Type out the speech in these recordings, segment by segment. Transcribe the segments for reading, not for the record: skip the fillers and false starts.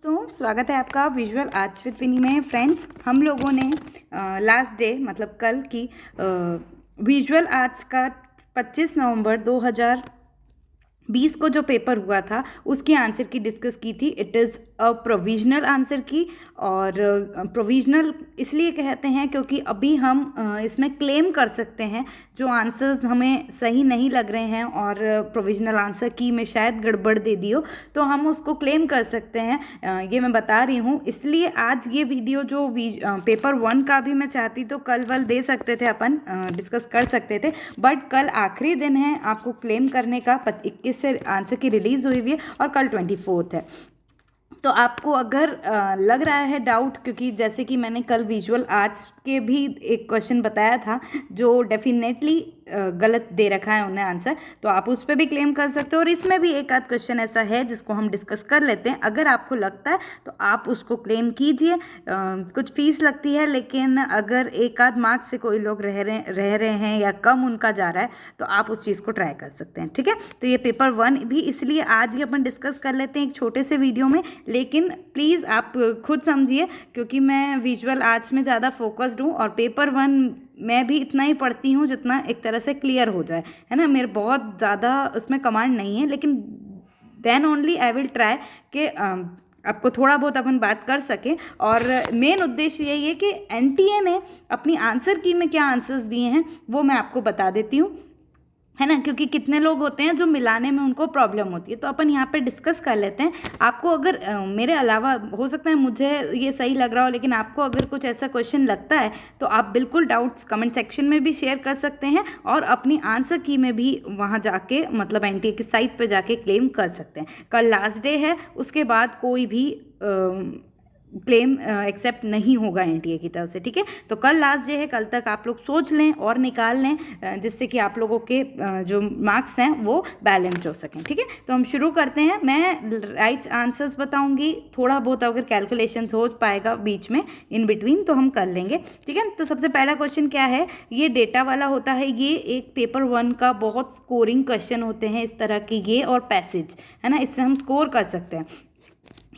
तो स्वागत है आपका विजुअल आर्ट्स विद विनी में। फ्रेंड्स, हम लोगों ने लास्ट डे मतलब कल की विजुअल आर्ट्स का 25 नवंबर 2020 को जो पेपर हुआ था उसकी आंसर की डिस्कस की थी। It is a provisional answer की, और प्रोविजनल इसलिए कहते हैं क्योंकि अभी हम इसमें क्लेम कर सकते हैं जो आंसर्स हमें सही नहीं लग रहे हैं और प्रोविजनल आंसर की में शायद गड़बड़ दे दी हो तो हम उसको क्लेम कर सकते हैं। ये मैं बता रही हूँ, इसलिए आज ये वीडियो जो पेपर 1 का भी मैं चाहती तो कल वल दे सकते थे, अपन डिस्कस कर सकते थे, बट कल आखिरी दिन है आपको क्लेम करने का। 21 से आंसर की रिलीज़ हुई है और कल 24 है। तो आपको अगर लग रहा है डाउट, क्योंकि जैसे कि मैंने कल विजुअल आर्ट्स के भी एक क्वेश्चन बताया था जो डेफिनेटली गलत दे रखा है उन्हें आंसर, तो आप उस पर भी क्लेम कर सकते हो। और इसमें भी एक आध क्वेश्चन ऐसा है जिसको हम डिस्कस कर लेते हैं। अगर आपको लगता है तो आप उसको क्लेम कीजिए। कुछ फीस लगती है, लेकिन अगर एक आध मार्क्स से कोई लोग रह रहे हैं या कम उनका जा रहा है तो आप उस चीज़ को ट्राई कर सकते हैं। ठीक है, तो ये पेपर 1 भी इसलिए आज ही अपन डिस्कस कर लेते हैं एक छोटे से वीडियो में, लेकिन प्लीज़ आप खुद समझिए क्योंकि मैं विजुअल आर्ट्स में ज़्यादा फोकस्ड हूँ और पेपर 1 मैं भी इतना ही पढ़ती हूँ जितना एक तरह से क्लियर हो जाए, है ना। मेरे बहुत ज़्यादा उसमें कमांड नहीं है, लेकिन then only I will try कि आपको थोड़ा बहुत अपन बात कर सकें। और मेन उद्देश्य यही है कि एनटीए ने अपनी आंसर की में क्या आंसर्स दिए हैं वो मैं आपको बता देती हूँ, है ना, क्योंकि कितने लोग होते हैं जो मिलाने में उनको प्रॉब्लम होती है। तो अपन यहाँ पे डिस्कस कर लेते हैं। आपको अगर मेरे अलावा हो सकता है मुझे ये सही लग रहा हो, लेकिन आपको अगर कुछ ऐसा क्वेश्चन लगता है तो आप बिल्कुल डाउट्स कमेंट सेक्शन में भी शेयर कर सकते हैं और अपनी आंसर की में भी वहाँ जाके मतलब एनटीए की साइट पे जाके क्लेम कर सकते हैं। कल लास्ट डे है, उसके बाद कोई भी क्लेम एक्सेप्ट नहीं होगा एनटीए की तरफ से। ठीक है, तो कल लास्ट डे है, कल तक आप लोग सोच लें और निकाल लें जिससे कि आप लोगों के जो मार्क्स हैं वो बैलेंस्ड हो सकें। ठीक है, तो हम शुरू करते हैं। मैं राइट आंसर्स बताऊंगी, थोड़ा बहुत अगर कैलकुलेशन हो पाएगा बीच में इन बिटवीन तो हम कर लेंगे। ठीक है, तो सबसे पहला क्वेश्चन क्या है, ये डेटा वाला होता है। ये एक पेपर 1 का बहुत स्कोरिंग क्वेश्चन होते हैं इस तरह के, ये और पैसेज, है ना, इससे हम स्कोर कर सकते हैं।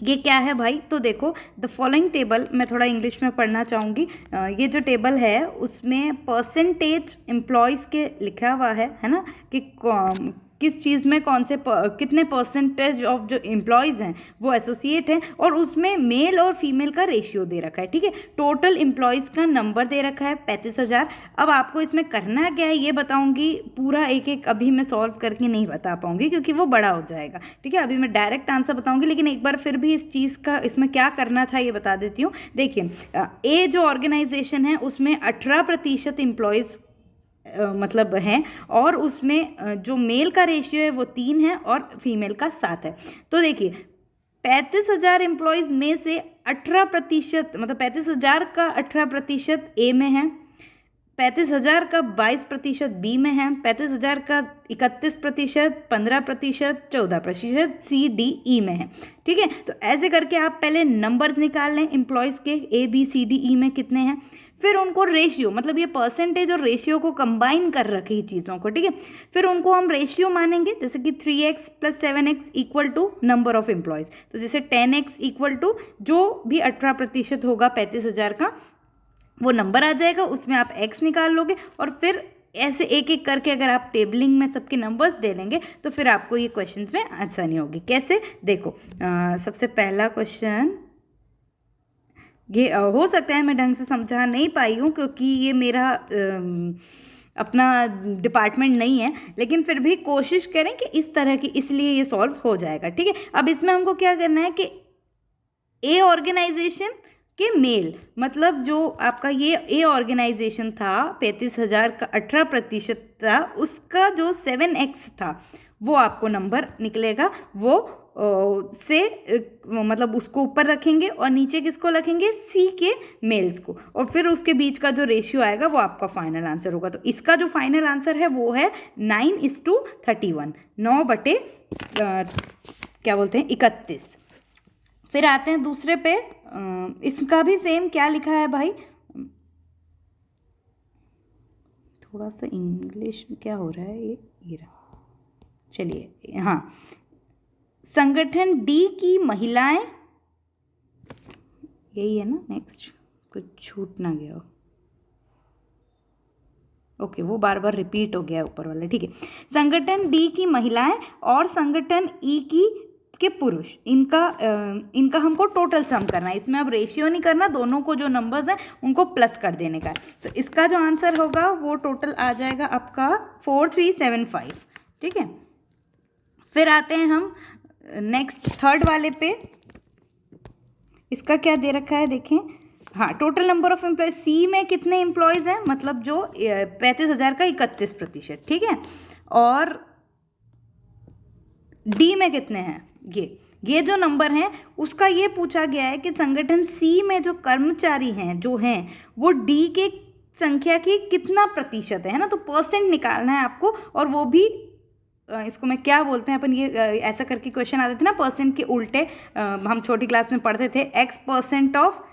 ये क्या है भाई, तो देखो द फॉलोइंग टेबल, मैं थोड़ा इंग्लिश में पढ़ना चाहूँगी। ये जो टेबल है उसमें परसेंटेज एम्प्लॉयज़ के लिखा हुआ है ना, कि किस चीज़ में कौन से कितने परसेंटेज ऑफ जो एम्प्लॉयज़ हैं वो एसोसिएट हैं, और उसमें मेल और फीमेल का रेशियो दे रखा है। ठीक है, टोटल एम्प्लॉयज़ का नंबर दे रखा है 35,000। अब आपको इसमें करना क्या है ये बताऊंगी, पूरा एक एक अभी मैं सॉल्व करके नहीं बता पाऊंगी क्योंकि वो बड़ा हो जाएगा। ठीक है, अभी मैं डायरेक्ट आंसर बताऊंगी, लेकिन एक बार फिर भी इस चीज़ का इसमें क्या करना था ये बता देती हूँ। देखिए, ए जो ऑर्गेनाइजेशन है उसमें 18% एम्प्लॉयज़ मतलब हैं, और उसमें जो मेल का रेशियो है वो 3 है और फीमेल का 7 है। तो देखिए 35,000 एम्प्लॉयज़ में से 18% मतलब 35,000 का 18% ए में है, 35,000 का 22% बी में है, 35,000 का 31%, 15%, 14% सी डी ई में है। ठीक है, तो ऐसे करके आप पहले नंबर्स निकाल लें एम्प्लॉयज़ के, A B C D E में कितने हैं, फिर उनको रेशियो मतलब ये परसेंटेज और रेशियो को कंबाइन कर रखी चीज़ों को। ठीक है, फिर उनको हम रेशियो मानेंगे, जैसे कि 3x + 7x equal to number of employees. तो जैसे 10x इक्वल टू जो भी 18% होगा 35,000 का वो नंबर आ जाएगा, उसमें आप x निकाल लोगे, और फिर ऐसे एक एक करके अगर आप टेबलिंग में सबके नंबर्स दे लेंगे तो फिर आपको ये क्वेश्चंस में आसानी होगी। कैसे, देखो सबसे पहला क्वेश्चन ये हो सकता है मैं ढंग से समझा नहीं पाई हूँ क्योंकि ये मेरा अपना डिपार्टमेंट नहीं है, लेकिन फिर भी कोशिश करें कि इस तरह की, इसलिए ये सॉल्व हो जाएगा। ठीक है, अब इसमें हमको क्या करना है कि ए ऑर्गेनाइजेशन के मेल मतलब जो आपका ये ए ऑर्गेनाइजेशन था 35,000 का 18% था, उसका जो 7x था वो आपको नंबर निकलेगा, वो से मतलब उसको ऊपर रखेंगे और नीचे किसको रखेंगे, सी के मेल्स को, और फिर उसके बीच का जो रेशियो आएगा वो आपका फाइनल आंसर होगा। तो इसका जो फाइनल आंसर है वो है 9:31, 9 बटे क्या बोलते हैं 31। फिर आते हैं दूसरे पे, इसका भी सेम क्या लिखा है भाई, थोड़ा सा इंग्लिश में क्या हो रहा है ये रहा, चलिए हाँ, संगठन डी की महिलाएं यही है ना, नेक्स्ट कुछ छूट ना गया हो। ओके, वो बार बार रिपीट हो गया है ऊपर वाला, ठीक है। संगठन डी की महिलाएं और संगठन ई की के पुरुष, इनका हमको टोटल सम करना है। इसमें अब रेशियो नहीं करना, दोनों को जो नंबर्स हैं उनको प्लस कर देने का है। तो इसका जो आंसर होगा वो टोटल आ जाएगा आपका 4375, ठीक है। फिर आते हैं हम नेक्स्ट थर्ड वाले पे। इसका क्या दे रखा है देखें, हाँ, टोटल नंबर ऑफ एम्प्लॉयज, सी में कितने एम्प्लॉयज़ हैं, मतलब जो 35,000 का 31%, ठीक है। और डी में कितने हैं, ये जो नंबर हैं उसका ये पूछा गया है कि संगठन सी में जो कर्मचारी हैं जो हैं वो डी के संख्या की कितना प्रतिशत है ना। तो परसेंट निकालना है आपको, और वो भी इसको मैं क्या बोलते हैं अपन, ये ऐसा करके क्वेश्चन आते थे ना परसेंट के उल्टे, हम छोटी क्लास में पढ़ते थे, x% of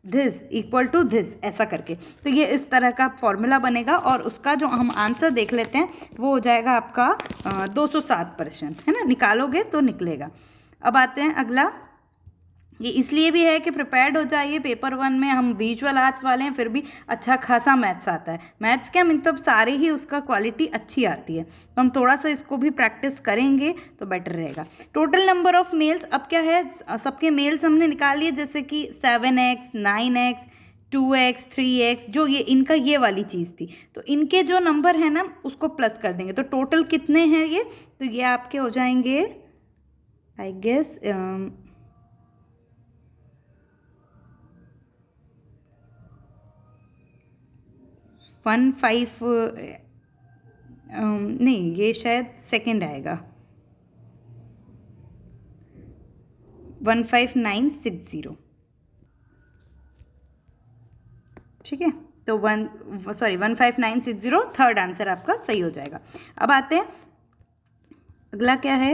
this equal to this, ऐसा करके। तो ये इस तरह का फॉर्मूला बनेगा, और उसका जो हम आंसर देख लेते हैं वो हो जाएगा आपका 207%, है ना, निकालोगे तो निकलेगा। अब आते हैं अगला, ये इसलिए भी है कि प्रिपेयर्ड हो जाइए, पेपर 1 में हम विजुअल आर्ट्स वाले हैं, फिर भी अच्छा खासा मैथ्स आता है। मैथ्स क्या मतलब सारे ही उसका क्वालिटी अच्छी आती है, तो हम थोड़ा सा इसको भी प्रैक्टिस करेंगे तो बेटर रहेगा। टोटल नंबर ऑफ मेल्स, अब क्या है, सबके मेल्स हमने निकाल लिए, जैसे कि 7x 9x 2x 3x, जो ये इनका ये वाली चीज़ थी, तो इनके जो नंबर है ना उसको प्लस कर देंगे, तो टोटल कितने हैं ये, तो ये आपके हो जाएंगे आई गेस 15 नहीं, ये शायद सेकंड आएगा, 15960, ठीक है। तो 15960 थर्ड आंसर आपका सही हो जाएगा। अब आते हैं अगला क्या है,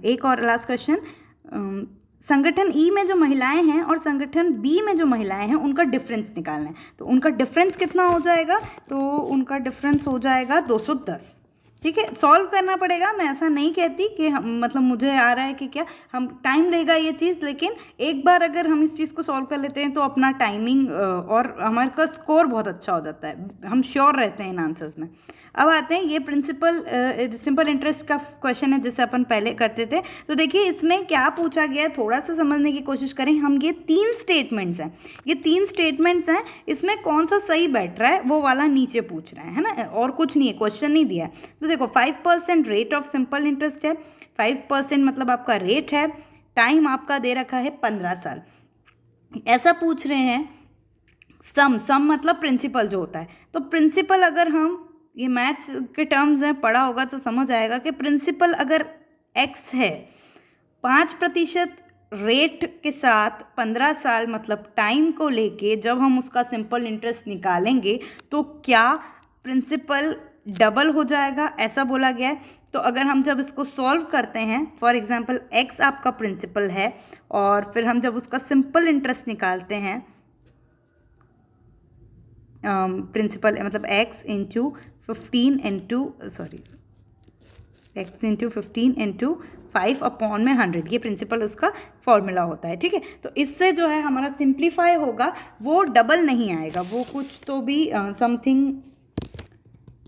एक और लास्ट क्वेश्चन। संगठन ई में जो महिलाएं हैं और संगठन बी में जो महिलाएं हैं उनका डिफरेंस निकालना है। तो उनका डिफरेंस कितना हो जाएगा, तो उनका डिफरेंस हो जाएगा 210, ठीक है। सॉल्व करना पड़ेगा, मैं ऐसा नहीं कहती कि हम मतलब मुझे आ रहा है कि क्या हम टाइम लेगा ये चीज़, लेकिन एक बार अगर हम इस चीज़ को सॉल्व कर लेते हैं तो अपना टाइमिंग और हमारे का स्कोर बहुत अच्छा हो जाता है, हम श्योर रहते हैं इन आंसर्स में। अब आते हैं, ये प्रिंसिपल सिंपल इंटरेस्ट का क्वेश्चन है जैसे अपन पहले करते थे। तो देखिए इसमें क्या पूछा गया है, थोड़ा सा समझने की कोशिश करें हम। ये 3 स्टेटमेंट्स हैं, ये 3 स्टेटमेंट्स हैं, इसमें कौन सा सही बैठ रहा है वो वाला नीचे पूछ रहा है ना, और कुछ नहीं है, क्वेश्चन नहीं दिया है। तो देखो 5% रेट ऑफ सिंपल इंटरेस्ट है, 5% मतलब आपका रेट है, टाइम आपका दे रखा है 15 साल। ऐसा पूछ रहे हैं सम मतलब प्रिंसिपल जो होता है, तो प्रिंसिपल अगर हम ये मैथ्स के टर्म्स हैं पढ़ा होगा तो समझ आएगा कि प्रिंसिपल अगर x है 5% रेट के साथ 15 साल मतलब टाइम को लेके जब हम उसका सिंपल इंटरेस्ट निकालेंगे तो क्या प्रिंसिपल डबल हो जाएगा, ऐसा बोला गया है। तो अगर हम जब इसको सॉल्व करते हैं, फॉर एग्जांपल x आपका प्रिंसिपल है और फिर हम जब उसका सिंपल इंटरेस्ट निकालते हैं, प्रिंसिपल मतलब x इंटू 15 इंटू 5 अपॉन में 100, ये प्रिंसिपल उसका फॉर्मूला होता है, ठीक है। तो इससे जो है हमारा सिंप्लीफाई होगा, वो डबल नहीं आएगा, वो कुछ तो भी समथिंग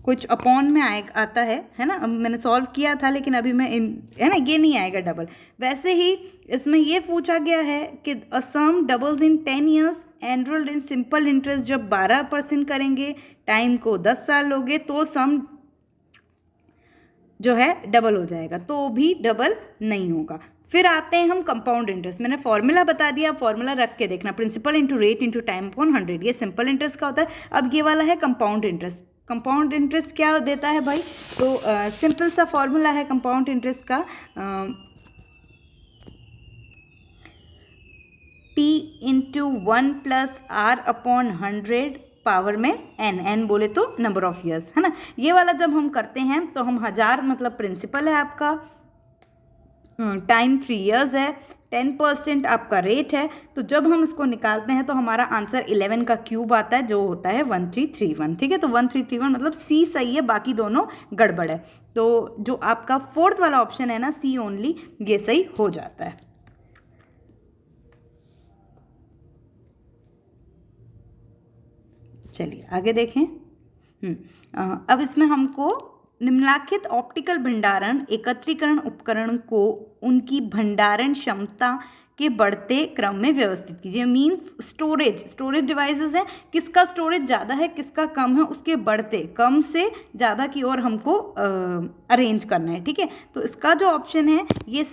कुछ अपॉन में आता है ना। मैंने सॉल्व किया था लेकिन अभी मैं है ना, ये नहीं आएगा डबल। वैसे ही इसमें ये पूछा गया है कि अ सम doubles in 10 years enrolled in simple interest, जब 12% करेंगे, टाइम को 10 साल लोगे तो सम जो है डबल हो जाएगा, तो भी डबल नहीं होगा। फिर आते हैं हम कंपाउंड इंटरेस्ट, मैंने फॉर्मूला बता दिया, फॉर्मूला रख के देखना, principal into rate into time upon 100, ये सिंपल इंटरेस्ट का होता है। अब ये वाला है कंपाउंड इंटरेस्ट। कंपाउंड इंटरेस्ट क्या देता है भाई, तो सिंपल सा फॉर्मूला है कंपाउंड इंटरेस्ट का, P into 1 plus R upon 100 power में n बोले तो नंबर ऑफ ईयर्स, है ना। ये वाला जब हम करते हैं तो हम 1000 मतलब प्रिंसिपल है आपका, टाइम 3 ईयर्स है, 10% आपका रेट है, तो जब हम इसको निकालते हैं तो हमारा आंसर 11 का क्यूब आता है जो होता है 1331, ठीक है। तो 1331 मतलब सी सही है, बाकी दोनों गड़बड़ है। तो जो आपका फोर्थ वाला ऑप्शन है ना, सी ओनली, ये सही हो जाता है। चलिए आगे देखें। अब इसमें हमको निम्नलिखित ऑप्टिकल भंडारण एकत्रीकरण उपकरण को उनकी भंडारण क्षमता के बढ़ते क्रम में व्यवस्थित कीजिए। मीन्स स्टोरेज डिवाइसेस हैं, किसका स्टोरेज ज़्यादा है किसका कम है, उसके बढ़ते कम से ज़्यादा की ओर हमको अरेंज करना है। ठीक है, तो इसका जो ऑप्शन है ये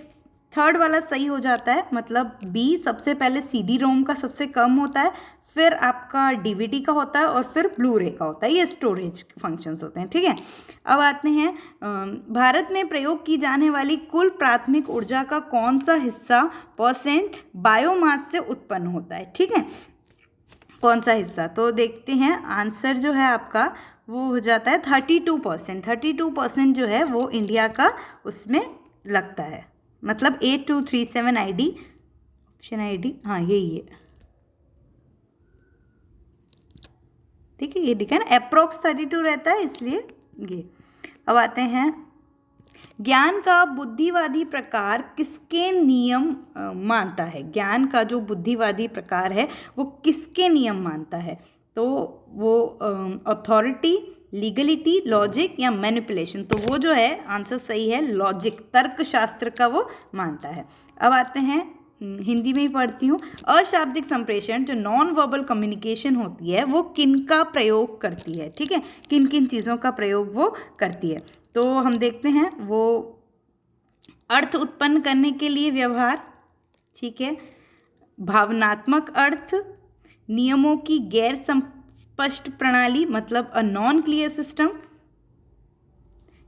थर्ड वाला सही हो जाता है, मतलब बी। सबसे पहले CD रोम का सबसे कम होता है, फिर आपका DVD का होता है और फिर ब्लू रे का होता है। ये स्टोरेज फंक्शंस होते हैं। ठीक है, अब आते हैं भारत में प्रयोग की जाने वाली कुल प्राथमिक ऊर्जा का कौन सा हिस्सा % बायोमास से उत्पन्न होता है। ठीक है, कौन सा हिस्सा, तो देखते हैं आंसर जो है आपका वो हो जाता है 32%। 32% जो है वो इंडिया का उसमें लगता है, मतलब 8237 ID, ऑप्शन ID, हाँ यही है। ठीक है, ये लिखा है ना, अप्रोक्स 32 रहता है इसलिए ये। अब आते हैं ज्ञान का बुद्धिवादी प्रकार किसके नियम मानता है। ज्ञान का जो बुद्धिवादी प्रकार है वो किसके नियम मानता है, तो वो अथॉरिटी, लीगलिटी, लॉजिक या मैनिपुलेशन। तो वो जो है आंसर सही है लॉजिक, तर्कशास्त्र का वो मानता है। अब आते हैं हिंदी में ही पढ़ती हूँ। अशाब्दिक संप्रेषण जो नॉन वर्बल कम्युनिकेशन होती है वो किनका प्रयोग करती है। ठीक है, किन किन चीज़ों का प्रयोग वो करती है, तो हम देखते हैं। वो अर्थ उत्पन्न करने के लिए व्यवहार, ठीक है, भावनात्मक अर्थ, नियमों की गैर स्पष्ट प्रणाली मतलब अ नॉन क्लियर सिस्टम,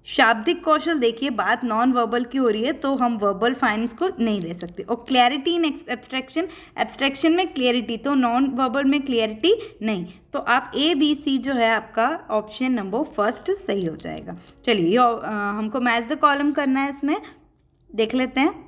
शाब्दिक कौशल। देखिए बात नॉन वर्बल की हो रही है तो हम वर्बल फाइंड्स को नहीं ले सकते, और क्लैरिटी इन एब्स्ट्रैक्शन, एब्स्ट्रैक्शन में क्लियरिटी, तो नॉन वर्बल में क्लियरिटी नहीं। तो आप ABC जो है आपका ऑप्शन नंबर फर्स्ट सही हो जाएगा। चलिए हमको मैच द कॉलम करना है, इसमें देख लेते हैं।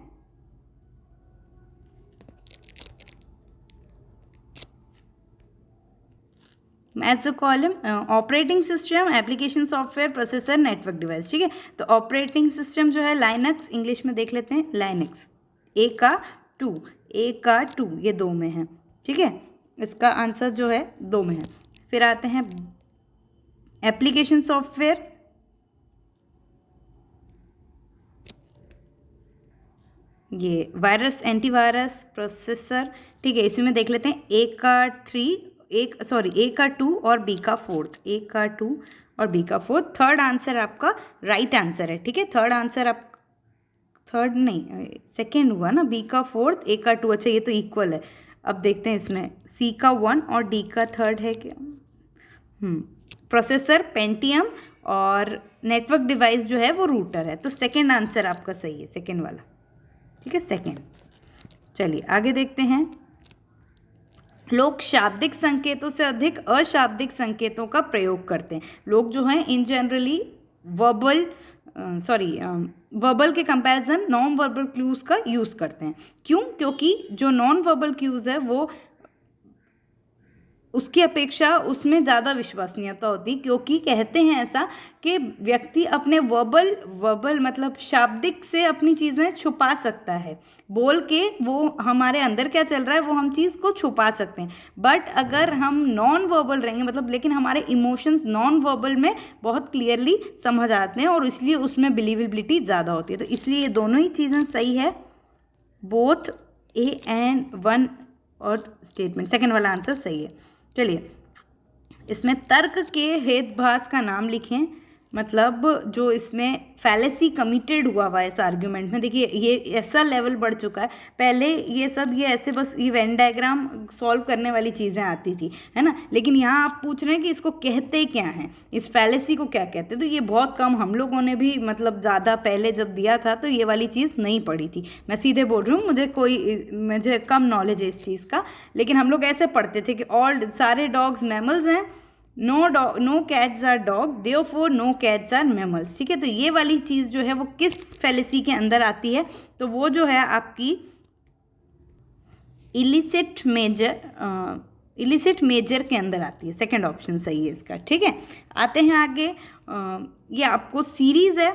Match the column operating system, application software, processor, network device. ठीक है, तो ऑपरेटिंग सिस्टम जो है लाइनक्स, इंग्लिश में देख लेते हैं लाइनक्स। A का 2 ये 2 में है। ठीक है, इसका आंसर जो है 2 में है। फिर आते हैं एप्लीकेशन सॉफ्टवेयर, ये वायरस, एंटीवायरस, प्रोसेसर। ठीक है, इसी में देख लेते हैं A का 2 और B का 4th, A का 2 और B का 4th। थर्ड आंसर आपका राइट आंसर है। ठीक है, थर्ड आंसर आप थर्ड नहीं सेकेंड हुआ ना, B का 4th, A का 2। अच्छा ये तो इक्वल है। अब देखते हैं इसमें C का 1 और D का 3rd है क्या। प्रोसेसर पेंटियम और नेटवर्क डिवाइस जो है वो रूटर है, तो सेकेंड आंसर आपका सही है, सेकेंड वाला। ठीक है, सेकेंड। चलिए आगे देखते हैं। लोग शाब्दिक संकेतों से अधिक अशाब्दिक संकेतों का प्रयोग करते हैं। लोग जो हैं इन जनरली वर्बल के कंपैरिजन नॉन वर्बल क्यूज़ का यूज़ करते हैं। क्यों? क्योंकि जो नॉन वर्बल क्यूज़ है वो उसकी अपेक्षा उसमें ज़्यादा विश्वसनीयता होती, क्योंकि कहते हैं ऐसा कि व्यक्ति अपने वर्बल मतलब शाब्दिक से अपनी चीज़ें छुपा सकता है, बोल के वो हमारे अंदर क्या चल रहा है वो हम चीज़ को छुपा सकते हैं। बट अगर हम नॉन वर्बल रहेंगे मतलब लेकिन हमारे इमोशंस नॉन वर्बल में बहुत क्लियरली समझ आते हैं और इसलिए उसमें बिलीवेबिलिटी ज़्यादा होती है। तो इसलिए ये दोनों ही चीज़ें सही है, बोथ A and 1 और स्टेटमेंट, सेकेंड वाला आंसर सही है। चलिए इसमें तर्क के हेतुभास का नाम लिखें, मतलब जो इसमें फैलेसी कमिटेड हुआ हुआ है इस आर्ग्यूमेंट में। देखिए ये ऐसा लेवल बढ़ चुका है, पहले ये सब ये ऐसे बस ये वेन डायग्राम सॉल्व करने वाली चीज़ें आती थी, है ना, लेकिन यहाँ आप पूछ रहे हैं कि इसको कहते क्या हैं, इस फैलेसी को क्या कहते हैं। तो ये बहुत कम हम लोगों ने भी मतलब ज़्यादा पहले जब दिया था तो ये वाली चीज़ नहीं पढ़ी थी। मैं सीधे बोल रही हूँ, मुझे कम नॉलेज है इस चीज़ का, लेकिन हम लोग ऐसे पढ़ते थे कि ऑल सारे डॉग्स मैमल्स हैं, no cats are dog, therefore no cats are mammals. ठीक है, तो ये वाली चीज़ जो है वो किस फैलेसी के अंदर आती है, तो वो जो है आपकी इलिसिट मेजर के अंदर आती है। सेकंड ऑप्शन सही है इसका। ठीक है, आते हैं आगे। ये आपको सीरीज़ है,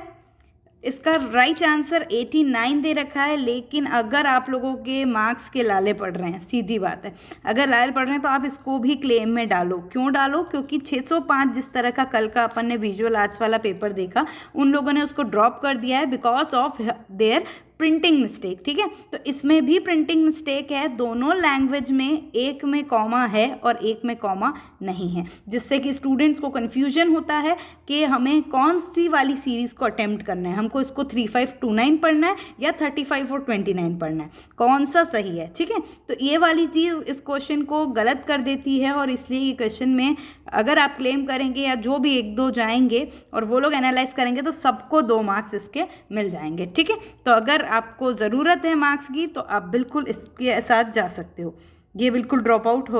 इसका राइट आंसर 89 दे रखा है, लेकिन अगर आप लोगों के मार्क्स के लाले पड़ रहे हैं, सीधी बात है, अगर लाले पड़ रहे हैं तो आप इसको भी क्लेम में डालो। क्यों डालो? क्योंकि 605 जिस तरह का कल का अपन ने विजुअल आर्ट्स वाला पेपर देखा, उन लोगों ने उसको ड्रॉप कर दिया है because of their printing mistake. ठीक है, तो इसमें भी प्रिंटिंग मिस्टेक है। दोनों लैंग्वेज में एक में कॉमा है और एक में कॉमा नहीं है, जिससे कि स्टूडेंट्स को कन्फ्यूजन होता है कि हमें कौन सी वाली सीरीज़ को अटेम्प्ट करना है, हमको इसको 3529 पढ़ना है या 35 और 29 पढ़ना है, कौन सा सही है। ठीक है, तो ये वाली चीज़ इस क्वेश्चन को गलत कर देती है, और इसलिए ये क्वेश्चन में अगर आप क्लेम करेंगे या जो भी एक दो जाएंगे और वो लोग एनालाइज करेंगे तो सबको 2 मार्क्स इसके मिल जाएंगे। ठीक है, तो अगर आपको ज़रूरत है मार्क्स की तो आप बिल्कुल इसके साथ जा सकते हो, ये बिल्कुल ड्रॉप आउट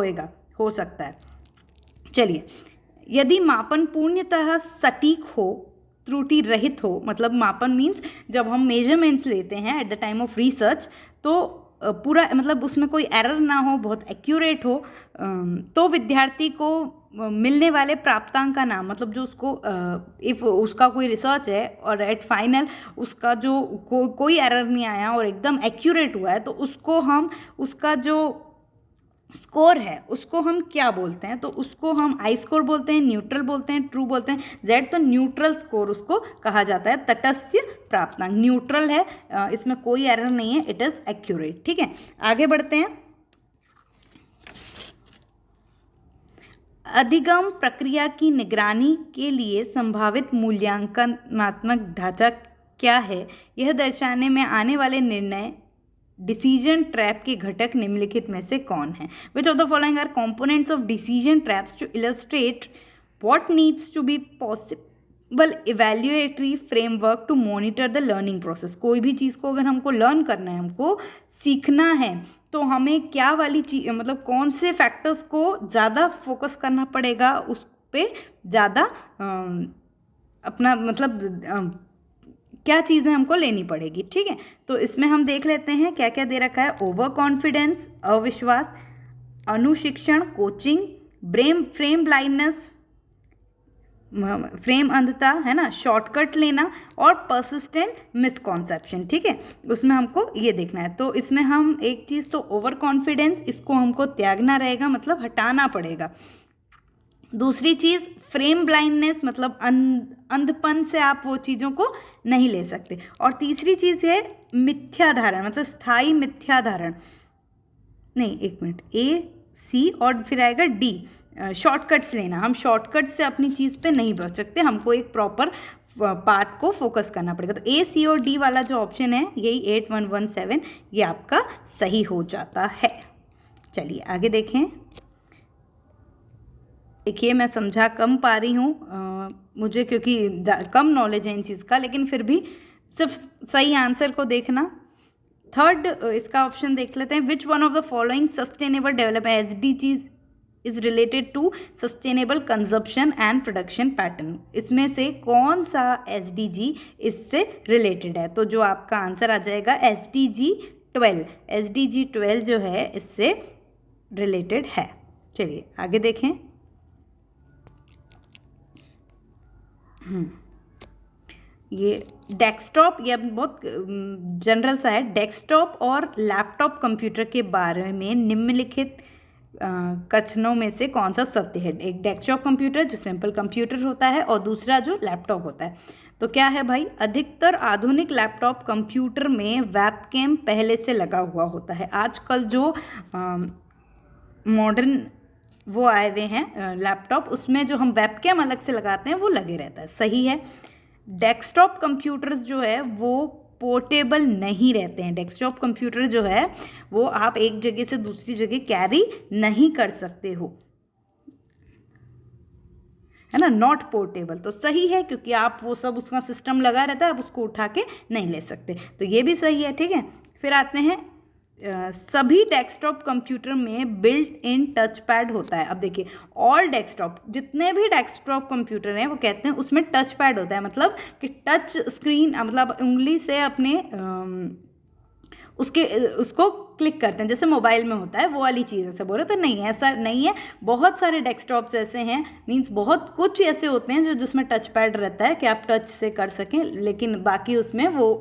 हो सकता है। चलिए, यदि मापन पूर्णतः सटीक हो, त्रुटि रहित हो, मतलब मापन मीन्स जब हम मेजरमेंट्स लेते हैं at the time of research, तो पूरा मतलब उसमें कोई एरर ना हो, बहुत एक्यूरेट हो, तो विद्यार्थी को मिलने वाले प्राप्तांक का नाम, मतलब जो उसको इफ़ उसका कोई रिसर्च है और एट फाइनल उसका जो कोई एरर नहीं आया और एकदम एक्यूरेट हुआ है, तो उसको हम उसका जो स्कोर है उसको हम क्या बोलते हैं? तो उसको हम आई स्कोर बोलते हैं, न्यूट्रल बोलते हैं, ट्रू बोलते हैं, जेड तो न्यूट्रल स्कोर उसको कहा जाता है। तटस्थ प्राप्तांक न्यूट्रल है, इसमें कोई एरर नहीं है, इट इज़ एक्यूरेट। ठीक है, आगे बढ़ते हैं। अधिगम प्रक्रिया की निगरानी के लिए संभावित मूल्यांकनात्मक ढांचा क्या है? यह दर्शाने में आने वाले निर्णय डिसीजन ट्रैप के घटक निम्नलिखित में से कौन है? Which of the following are components of decision traps to illustrate what needs to be possible इवैल्यूएटरी framework to monitor the learning process. कोई भी चीज़ को अगर हमको लर्न करना है, हमको सीखना है, तो हमें क्या वाली चीज़, मतलब कौन से फैक्टर्स को ज़्यादा फोकस करना पड़ेगा, उस पर ज़्यादा अपना मतलब क्या चीज़ें हमको लेनी पड़ेगी। ठीक है, तो इसमें हम देख लेते हैं क्या क्या दे रखा है। ओवर कॉन्फिडेंस, अविश्वास, अनुशिक्षण, कोचिंग, फ्रेम ब्लाइंडनेस, फ्रेम अंधता, है ना, शॉर्टकट लेना और परसिस्टेंट मिसकॉन्सेप्शन। ठीक है, उसमें हमको ये देखना है। तो इसमें हम एक चीज़ तो ओवर कॉन्फिडेंस, इसको हमको त्यागना रहेगा, मतलब हटाना पड़ेगा। दूसरी चीज़ फ्रेम ब्लाइंडनेस, मतलब अंधपन से आप वो चीज़ों को नहीं ले सकते। और तीसरी चीज़ है मिथ्याधारण, मतलब स्थायी मिथ्याधारण, नहीं एक मिनट, ए सी और फिर आएगा डी, शॉर्टकट्स लेना। हम शॉर्टकट से अपनी चीज़ पे नहीं बढ़ सकते, हमको एक प्रॉपर पाथ को फोकस करना पड़ेगा। तो ए सी और डी वाला जो ऑप्शन है, यही 8117, ये आपका सही हो जाता है। चलिए आगे देखें। देखिए, मैं समझा कम पा रही हूँ मुझे, क्योंकि कम नॉलेज है इन चीज़ का, लेकिन फिर भी सिर्फ सही आंसर को देखना। थर्ड इसका ऑप्शन देख लेते हैं। Which one of the following sustainable development SDGs is related to sustainable consumption and production pattern? इसमें से कौन सा SDG इससे रिलेटेड है? तो जो आपका आंसर आ जाएगा SDG 12। SDG 12 जो है इससे रिलेटेड है। चलिए आगे देखें। ये डेस्कटॉप, ये बहुत जनरल सा है। डेस्कटॉप और लैपटॉप कंप्यूटर के बारे में निम्नलिखित कथनों में से कौन सा सत्य है? एक डेस्कटॉप कंप्यूटर जो सिंपल कंप्यूटर होता है और दूसरा जो लैपटॉप होता है। तो क्या है भाई? अधिकतर आधुनिक लैपटॉप कंप्यूटर में वेबकैम पहले से लगा हुआ होता है। आजकल जो मॉडर्न वो आए हुए हैं लैपटॉप, उसमें जो हम वेबकैम अलग से लगाते हैं वो लगे रहता है। सही है। डेस्कटॉप कंप्यूटर्स जो है वो पोर्टेबल नहीं रहते हैं। डेस्कटॉप कंप्यूटर जो है वो आप एक जगह से दूसरी जगह कैरी नहीं कर सकते हो, है ना, नॉट पोर्टेबल। तो सही है, क्योंकि आप वो सब उसका सिस्टम लगा रहता है, आप उसको उठा के नहीं ले सकते, तो ये भी सही है। ठीक है, फिर आते हैं सभी डेस्कटॉप कंप्यूटर में बिल्ट इन टच पैड होता है। अब देखिए, ऑल डेस्कटॉप, जितने भी डेस्कटॉप कंप्यूटर हैं वो कहते हैं उसमें टच पैड होता है, मतलब कि टच स्क्रीन, मतलब उंगली से अपने उसको क्लिक करते हैं, जैसे मोबाइल में होता है वो वाली चीज़ ऐसे बोले तो नहीं है, ऐसा नहीं है। बहुत सारे डेस्कटॉप्स ऐसे हैं, मींस बहुत कुछ ऐसे होते हैं जो जिसमें टच पैड रहता है कि आप टच से कर सकें, लेकिन बाकी उसमें वो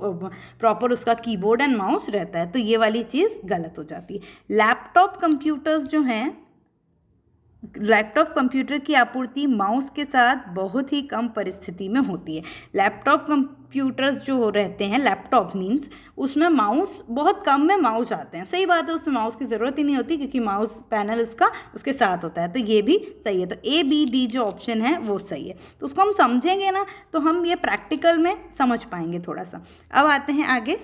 प्रॉपर उसका कीबोर्ड एंड माउस रहता है, तो ये वाली चीज़ गलत हो जाती है। लैपटॉप कंप्यूटर्स जो हैं, लैपटॉप कंप्यूटर की आपूर्ति माउस के साथ बहुत ही कम परिस्थिति में होती है। लैपटॉप कंप्यूटर्स जो रहते हैं, लैपटॉप मीन्स उसमें माउस बहुत कम में माउस आते हैं। सही बात है, उसमें माउस की ज़रूरत ही नहीं होती क्योंकि माउस पैनल उसके साथ होता है, तो ये भी सही है। तो A B D जो ऑप्शन है वो सही है। तो उसको हम समझेंगे ना तो हम ये प्रैक्टिकल में समझ पाएंगे थोड़ा सा। अब आते हैं आगे।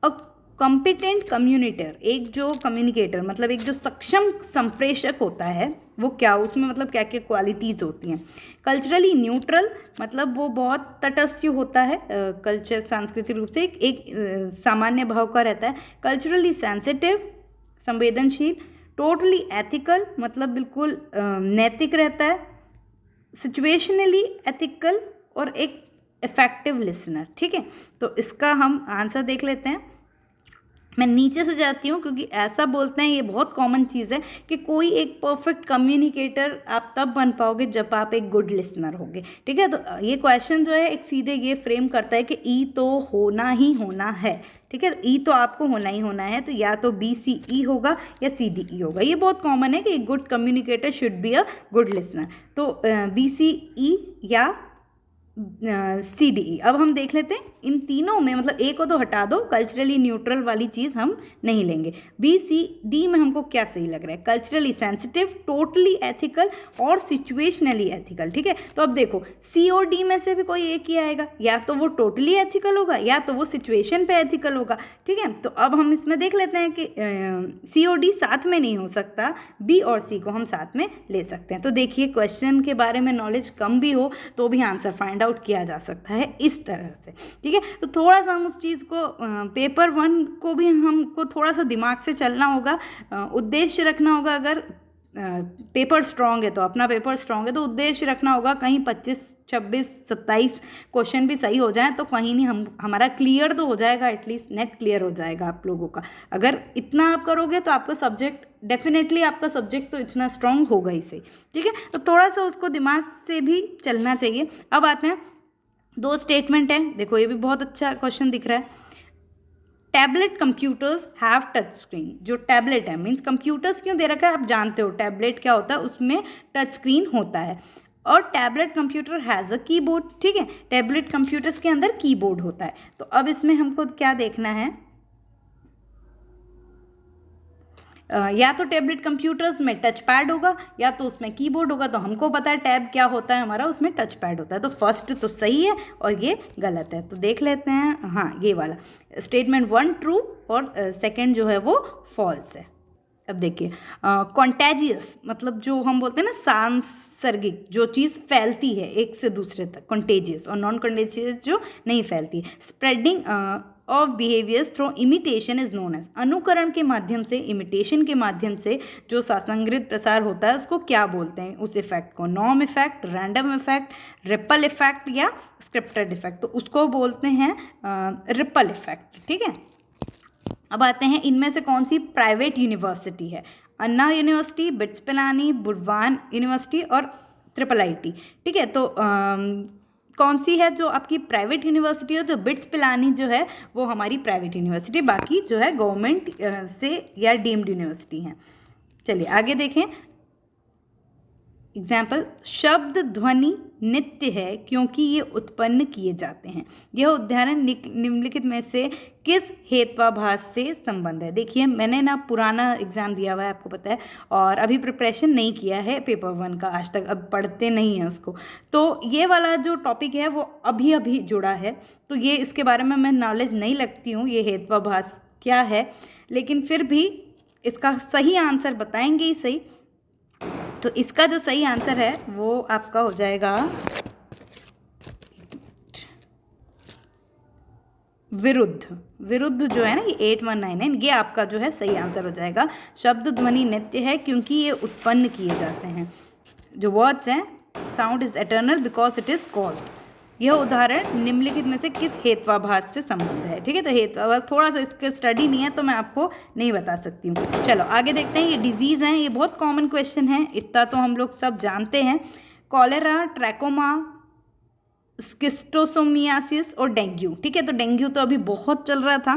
अब कॉम्पिटेंट कम्युनिकेटर, एक जो कम्युनिकेटर मतलब एक जो सक्षम संप्रेषक होता है वो क्या, उसमें मतलब क्या क्या क्वालिटीज़ होती हैं। कल्चरली न्यूट्रल मतलब वो बहुत तटस्थ होता है, कल्चर सांस्कृतिक रूप से एक सामान्य भाव का रहता है। कल्चरली सेंसिटिव संवेदनशील। टोटली एथिकल मतलब बिल्कुल नैतिक रहता है। सिचुएशनली एथिकल और एक इफेक्टिव लिसनर। ठीक है, तो इसका हम आंसर देख लेते हैं। मैं नीचे से जाती हूँ क्योंकि ऐसा बोलते हैं, ये बहुत कॉमन चीज़ है कि कोई एक परफेक्ट कम्युनिकेटर आप तब बन पाओगे जब आप एक गुड लिसनर होगे। ठीक है, तो ये क्वेश्चन जो है एक सीधे ये फ्रेम करता है कि ई तो होना ही होना है। ठीक है, ई तो आपको होना ही होना है, तो या तो BCE होगा या CDE होगा। ये बहुत कॉमन है कि एक good communicator should be a good listener, तो BCE या CDE। अब हम देख लेते हैं इन तीनों में, मतलब ए को तो हटा दो, कल्चरली न्यूट्रल वाली चीज़ हम नहीं लेंगे। BCD में हमको क्या सही लग रहा है, कल्चरली सेंसिटिव, टोटली एथिकल और सिचुएशनली एथिकल। ठीक है, तो अब देखो COD में से भी कोई एक ही आएगा, या तो वो टोटली एथिकल होगा या तो वो सिचुएशन पे एथिकल होगा। ठीक है, तो अब हम इसमें देख लेते हैं कि COD साथ में नहीं हो सकता, B और C को हम साथ में ले सकते हैं। तो देखिए क्वेश्चन के बारे में नॉलेज कम भी हो तो भी आंसर फाइंड आउट किया जा सकता है इस तरह से। ठीक है, तो थोड़ा सा हम उस चीज़ को पेपर 1 को भी हमको थोड़ा सा दिमाग से चलना होगा, उद्देश्य रखना होगा। अगर पेपर स्ट्रांग है तो अपना पेपर स्ट्रांग है तो उद्देश्य रखना होगा कहीं 25, 26, 27 क्वेश्चन भी सही हो जाए तो कहीं नहीं हमारा क्लियर तो हो जाएगा, एटलीस्ट नेट क्लियर हो जाएगा आप लोगों का। अगर इतना आप करोगे तो आपका सब्जेक्ट डेफिनेटली, आपका सब्जेक्ट तो इतना स्ट्रांग होगा ही सही। ठीक है, तो थोड़ा सा उसको दिमाग से भी चलना चाहिए। अब आते हैं, 2 स्टेटमेंट हैं, देखो ये भी बहुत अच्छा क्वेश्चन दिख रहा है। Tablet computers have touch screen. जो टैबलेट है मीन्स कंप्यूटर्स क्यों दे रखा है आप जानते हो, टैबलेट क्या होता है, उसमें टच स्क्रीन होता है। और tablet computer has a keyboard. ठीक है, टैबलेट कंप्यूटर्स के अंदर कीबोर्ड होता है। तो अब इसमें हमको क्या देखना है, या तो टैबलेट कंप्यूटर्स में टच पैड होगा या तो उसमें कीबोर्ड होगा। तो हमको पता है टैब क्या होता है हमारा, उसमें टच पैड होता है। तो फर्स्ट तो सही है और ये गलत है। तो देख लेते हैं, हाँ ये वाला स्टेटमेंट 1 ट्रू और सेकंड जो है वो फॉल्स है। अब देखिए कॉन्टेजियस मतलब जो हम बोलते हैं ना सांसर्गिक, जो चीज़ फैलती है एक से दूसरे तक, कॉन्टेजियस, और नॉन कॉन्टेजियस जो नहीं फैलती। Spreading of behaviours through imitation is known as. अनुकरण के माध्यम से, इमिटेशन के माध्यम से जो सासंग्रित प्रसार होता है उसको क्या बोलते हैं, उस इफेक्ट को? Norm effect, random effect, ripple effect या स्क्रिप्टेड इफेक्ट। तो उसको बोलते हैं रिपल इफेक्ट। ठीक है, अब आते हैं इनमें से कौन सी प्राइवेट यूनिवर्सिटी है। अन्ना यूनिवर्सिटी, बिट्स पिलानी, बुरवान यूनिवर्सिटी और IIIT। ठीक है, तो कौन सी है जो आपकी प्राइवेट यूनिवर्सिटी है? तो बिट्स पिलानी जो है वो हमारी प्राइवेट यूनिवर्सिटी, बाकी जो है गवर्नमेंट से या डीम्ड यूनिवर्सिटी हैं। चलिए आगे देखें। एग्जाम्पल, शब्द ध्वनि नित्य है क्योंकि ये उत्पन्न किए जाते हैं। यह उदाहरण निम्नलिखित में से किस हेत्वाभास से संबंध है? देखिए मैंने ना पुराना एग्जाम दिया हुआ है, आपको पता है, और अभी प्रिपरेशन नहीं किया है पेपर 1 का आज तक, अब पढ़ते नहीं हैं उसको। तो ये वाला जो टॉपिक है वो अभी अभी जुड़ा है, तो ये इसके बारे में मैं नॉलेज नहीं लगती हूँ ये हेत्वाभास क्या है, लेकिन फिर भी इसका सही आंसर बताएंगे ही सही। तो इसका जो सही आंसर है वो आपका हो जाएगा विरुद्ध। विरुद्ध जो है ना, ये 8199, ये आपका जो है सही आंसर हो जाएगा। शब्द ध्वनि नित्य है क्योंकि ये उत्पन्न किए जाते हैं। जो वर्ड्स हैं, sound is eternal because it is caused. यह उदाहरण निम्नलिखित में से किस हेत्वाभास से संबंध है। ठीक है, तो हेत्वाभास थोड़ा सा इसके स्टडी नहीं है तो मैं आपको नहीं बता सकती हूँ। चलो आगे देखते हैं। ये डिजीज़ हैं, ये बहुत कॉमन क्वेश्चन है, इतना तो हम लोग सब जानते हैं। कॉलेरा, ट्रैकोमा, स्किस्टोसोमियासिस और डेंगू। ठीक है, तो डेंगू तो अभी बहुत चल रहा था,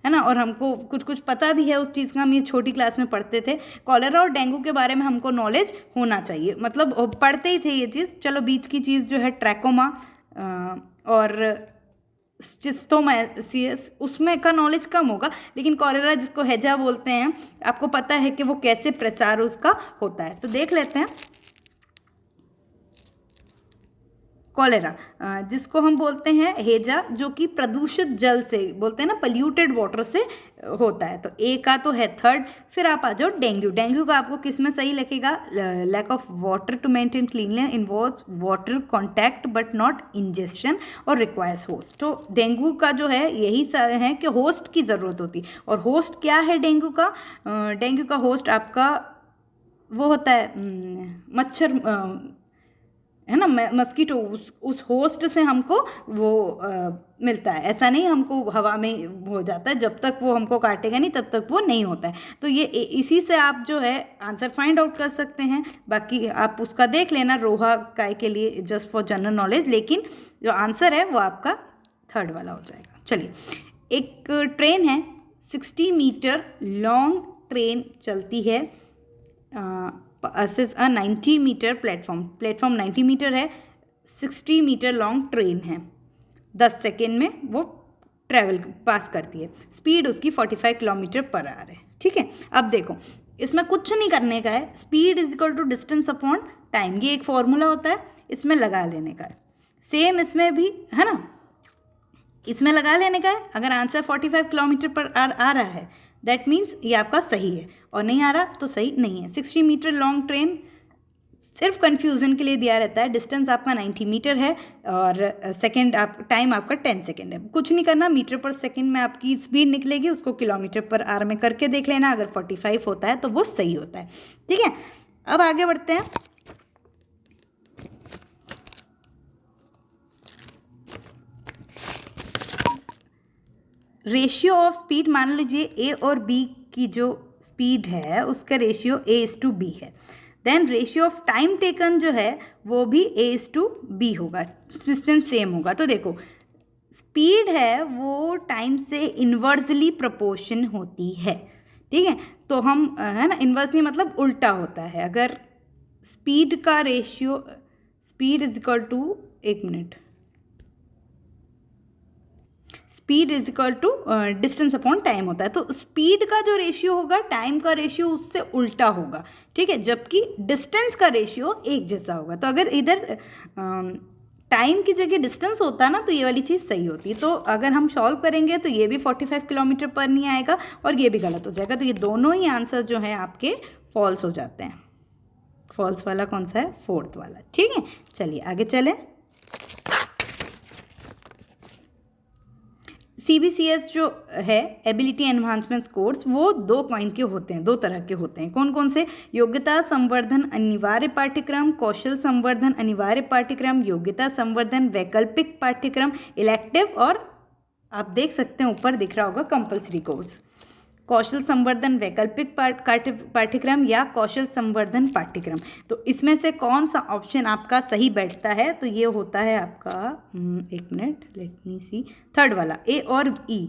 है ना, और हमको कुछ कुछ पता भी है उस चीज़ का, हम ये छोटी क्लास में पढ़ते थे। कॉलेरा और डेंगू के बारे में हमको नॉलेज होना चाहिए, मतलब पढ़ते ही थे ये चीज़। चलो बीच की चीज़ जो है ट्रैकोमा और स्किस्टोमाइसिस, उसमें का नॉलेज कम होगा, लेकिन कॉलेरा जिसको हैजा बोलते हैं, आपको पता है कि वो कैसे प्रसार उसका होता है। तो देख लेते हैं। कॉलेरा, जिसको हम बोलते हैं हेजा, जो कि प्रदूषित जल से, बोलते हैं ना, पल्यूटेड वाटर से होता है। तो ए का तो है थर्ड। फिर आप आ जाओ डेंगू। डेंगू का आपको किस में सही लगेगा? Lack of water to maintain cleanliness, involves water contact but not injection और रिक्वायर्स होस्ट। तो डेंगू का जो है यही है कि होस्ट की ज़रूरत होती है। और होस्ट क्या है डेंगू का? डेंगू का होस्ट आपका वो होता है मच्छर, है ना, मस्कीटो। उस होस्ट से हमको वो मिलता है। ऐसा नहीं हमको हवा में हो जाता है, जब तक वो हमको काटेगा नहीं तब तक वो नहीं होता है। तो ये इसी से आप जो है आंसर फाइंड आउट कर सकते हैं। बाकी आप उसका देख लेना रोहा काय के लिए, जस्ट फॉर जनरल नॉलेज, लेकिन जो आंसर है वो आपका थर्ड वाला हो जाएगा। चलिए, एक ट्रेन है, 60 मीटर लॉन्ग ट्रेन चलती है, अ 90 मीटर प्लेटफॉर्म 90 मीटर है, 60 मीटर लॉन्ग ट्रेन है, 10 सेकेंड में वो ट्रैवल पास करती है। स्पीड उसकी 45 किलोमीटर पर आवर है। ठीक है, अब देखो इसमें कुछ नहीं करने का है। Speed is equal to distance upon time, ये एक फॉर्मूला होता है, इसमें लगा लेने का है। सेम इसमें भी है ना, इसमें लगा लेने का है। अगर आंसर 45 किलोमीटर पर आ रहा है, दैट मीन्स ये आपका सही है, और नहीं आ रहा तो सही नहीं है। 60 मीटर लॉन्ग ट्रेन सिर्फ कंफ्यूजन के लिए दिया रहता है। डिस्टेंस आपका 90 मीटर है और सेकंड टाइम आपका 10 सेकंड है। कुछ नहीं करना, मीटर पर सेकंड में आपकी स्पीड निकलेगी, उसको किलोमीटर पर आवर में करके देख लेना। अगर 45 होता है तो वो सही होता है। ठीक है, अब आगे बढ़ते हैं। रेशियो ऑफ स्पीड, मान लीजिए ए और बी की जो स्पीड है उसका रेशियो A/B है। Than ratio of time taken जो है वो भी A/B होगा, डिस्टेंस सेम होगा। तो देखो स्पीड है वो टाइम से इन्वर्सली प्रोपोर्शन होती है। ठीक है, तो हम है ना, इन्वर्सली मतलब उल्टा होता है। अगर स्पीड का ratio, speed is equal to, एक minute, speed is equal to distance upon time होता है, तो स्पीड का जो रेशियो होगा टाइम का रेशियो उससे उल्टा होगा। ठीक है, जबकि डिस्टेंस का रेशियो एक जैसा होगा। तो अगर इधर टाइम की जगह डिस्टेंस होता है ना, तो ये वाली चीज़ सही होती है। तो अगर हम सॉल्व करेंगे तो ये भी 45 किलोमीटर पर नहीं आएगा और ये भी गलत हो जाएगा। तो ये दोनों ही आंसर जो है आपके फॉल्स हो जाते हैं। फॉल्स वाला कौन सा है? फोर्थ वाला। ठीक है, चलिए आगे चलें। CBCS जो है एबिलिटी एनहांसमेंट कोर्स, वो 2 पॉइंट के होते हैं, 2 तरह के होते हैं। कौन कौन से? योग्यता संवर्धन अनिवार्य पाठ्यक्रम, कौशल संवर्धन अनिवार्य पाठ्यक्रम, योग्यता संवर्धन वैकल्पिक पाठ्यक्रम, इलेक्टिव, और आप देख सकते हैं ऊपर दिख रहा होगा कंपल्सरी कोर्स। कौशल संवर्धन वैकल्पिक पाठ्यक्रम या कौशल संवर्धन पाठ्यक्रम। तो इसमें से कौन सा ऑप्शन आपका सही बैठता है? तो ये होता है आपका, एक मिनट, लेट मी सी, थर्ड वाला, ए और ई,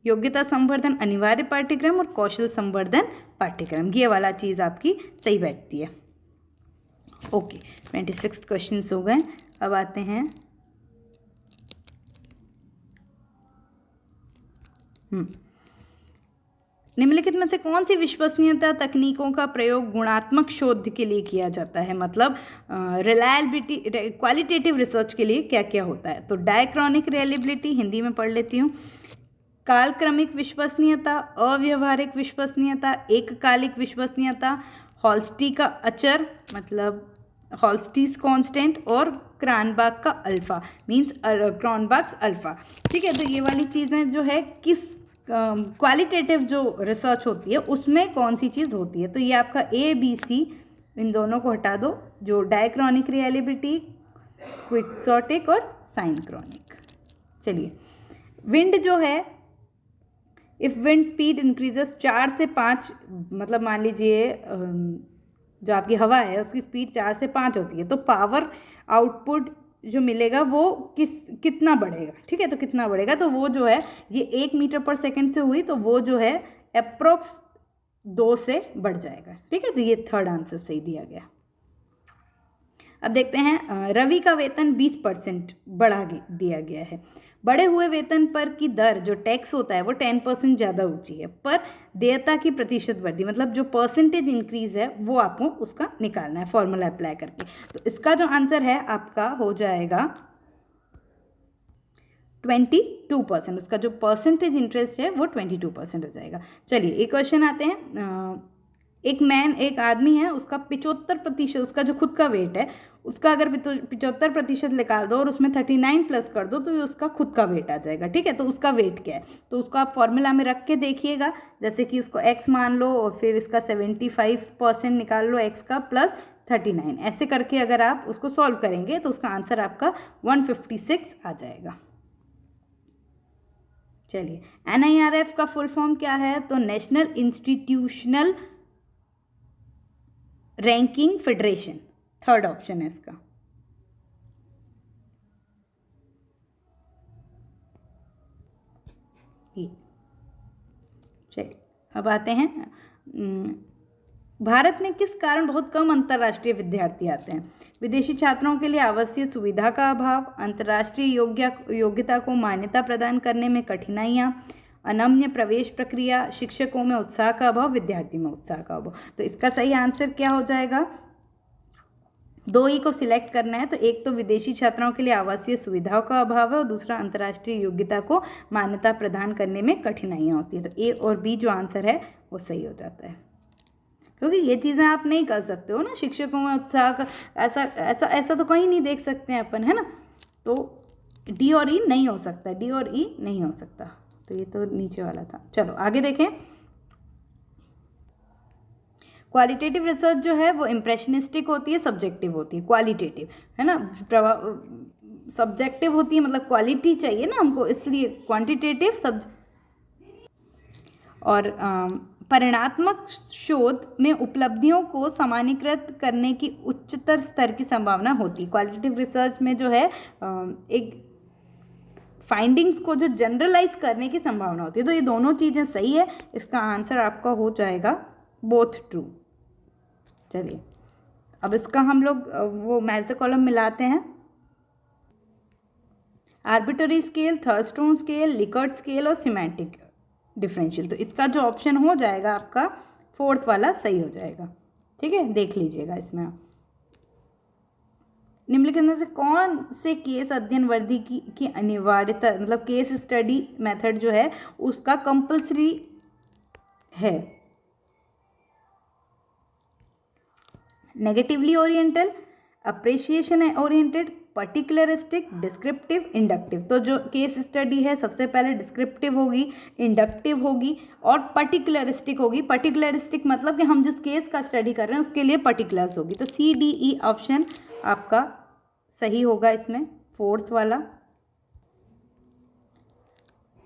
योग्यता संवर्धन अनिवार्य पाठ्यक्रम और कौशल संवर्धन पाठ्यक्रम, ये वाला चीज़ आपकी सही बैठती है। ओके, 26 क्वेश्चन हो गए। अब आते हैं निम्नलिखित में से कौन सी विश्वसनीयता तकनीकों का प्रयोग गुणात्मक शोध के लिए किया जाता है? मतलब रिलायबिलिटी, क्वालिटेटिव रिसर्च के लिए क्या क्या होता है? तो डायक्रॉनिक रिलायबिलिटी, हिंदी में पढ़ लेती हूँ, कालक्रमिक विश्वसनीयता, अव्यवहारिक विश्वसनीयता, एककालिक विश्वसनीयता, हॉल्स्टी का अचर मतलब हॉल्स्टीज कांस्टेंट, और क्रॉनबर्ग का अल्फा मींस क्रॉनबर्ग्स अल्फा। ठीक है, तो ये वाली चीज़ें जो है किस क्वालिटेटिव जो रिसर्च होती है उसमें कौन सी चीज़ होती है? तो ये आपका ABC, इन दोनों को हटा दो, जो डायक्रॉनिक रिलायबिलिटी, क्विक्सोटिक और साइंक्रोनिक। चलिए, विंड जो है, इफ़ विंड स्पीड इंक्रीजेस 4 से 5, मतलब मान लीजिए जो आपकी हवा है उसकी स्पीड 4 से 5 होती है, तो पावर आउटपुट जो मिलेगा वो कितना बढ़ेगा, ठीक है। तो कितना बढ़ेगा, तो वो जो है ये 1 मीटर पर सेकंड से हुई, तो वो जो है अप्रोक्स 2 से बढ़ जाएगा, ठीक है। तो ये थर्ड आंसर सही दिया गया। अब देखते हैं, रवि का वेतन 20% बढ़ा दिया गया है। बढ़े हुए वेतन पर की दर जो टैक्स होता है वो 10% ज़्यादा ऊंची है, पर देयता की प्रतिशत वृद्धि, मतलब जो परसेंटेज इंक्रीज है वो आपको उसका निकालना है फॉर्मूला अप्लाई करके। तो इसका जो आंसर है आपका हो जाएगा 22%। उसका जो परसेंटेज इंटरेस्ट है वो 22% हो जाएगा। चलिए, एक क्वेश्चन आते हैं। एक आदमी है, उसका 75%, उसका जो खुद का वेट है उसका अगर 75% निकाल दो और उसमें 39 प्लस कर दो तो ये उसका खुद का वेट आ जाएगा, ठीक है। तो उसका वेट क्या है, तो उसको आप फॉर्मूला में रख के देखिएगा, जैसे कि इसको x मान लो और फिर इसका 75% निकाल लो x का प्लस 39, ऐसे करके अगर आप उसको सॉल्व करेंगे तो उसका आंसर आपका 156 आ जाएगा। चलिए, NIRF का फुल फॉर्म क्या है, तो national institutional ranking federation, third option है इसका। चलिए, अब आते हैं, भारत में किस कारण बहुत कम अंतर्राष्ट्रीय विद्यार्थी आते हैं। विदेशी छात्रों के लिए आवश्यक सुविधा का अभाव, अंतर्राष्ट्रीय योग्यता को मान्यता प्रदान करने में कठिनाइयाँ, अनम्य प्रवेश प्रक्रिया, शिक्षकों में उत्साह का अभाव, विद्यार्थी में उत्साह का अभाव। तो इसका सही आंसर क्या हो जाएगा, 2 ही को सिलेक्ट करना है। तो एक तो विदेशी छात्रों के लिए आवासीय सुविधाओं का अभाव है और दूसरा अंतर्राष्ट्रीय योग्यता को मान्यता प्रदान करने में कठिनाइयाँ होती है। तो ए और बी जो आंसर है वो सही हो जाता है, क्योंकि ये चीज़ें आप नहीं कर सकते हो ना, शिक्षकों में उत्साह का ऐसा ऐसा ऐसा तो कहीं नहीं देख सकते हैं अपन, है ना। तो डी और ई नहीं हो सकता, डी और ई नहीं हो सकता। तो ये तो नीचे वाला था। चलो आगे देखें, क्वालिटेटिव रिसर्च जो है वो इम्प्रेशनिस्टिक होती है, सब्जेक्टिव होती है। क्वालिटेटिव है ना, सब्जेक्टिव होती है, मतलब क्वालिटी चाहिए ना हमको, इसलिए क्वांटिटेटिव और परिणात्मक शोध में उपलब्धियों को सामान्यीकृत करने की उच्चतर स्तर की संभावना होती है। क्वालिटेटिव रिसर्च में जो है एक फाइंडिंग्स को जो जनरलाइज करने की संभावना होती है। तो ये दोनों चीज़ें सही है, इसका आंसर आपका हो जाएगा बोथ ट्रू। चलिए, अब इसका हम लोग वो मैच कॉलम मिलाते हैं। Arbitrary scale, थर्स्टोन scale, Likert scale और सिमेंटिक डिफरेंशियल। तो इसका जो ऑप्शन हो जाएगा आपका फोर्थ वाला सही हो जाएगा, ठीक है। देख लीजिएगा इसमें आप, निम्नलिखित में से कौन से केस अध्ययन वर्दी की अनिवार्यता, मतलब केस स्टडी मेथड जो है उसका कंपल्सरी है। Negatively oriental, appreciation oriented, पर्टिकुलरिस्टिक, descriptive, inductive. तो जो केस स्टडी है सबसे पहले डिस्क्रिप्टिव होगी, इंडक्टिव होगी और पर्टिकुलरिस्टिक होगी। पर्टिकुलरिस्टिक मतलब कि हम जिस केस का स्टडी कर रहे हैं उसके लिए पर्टिकुलर्स होगी। तो CDE ऑप्शन आपका सही होगा इसमें, फोर्थ वाला।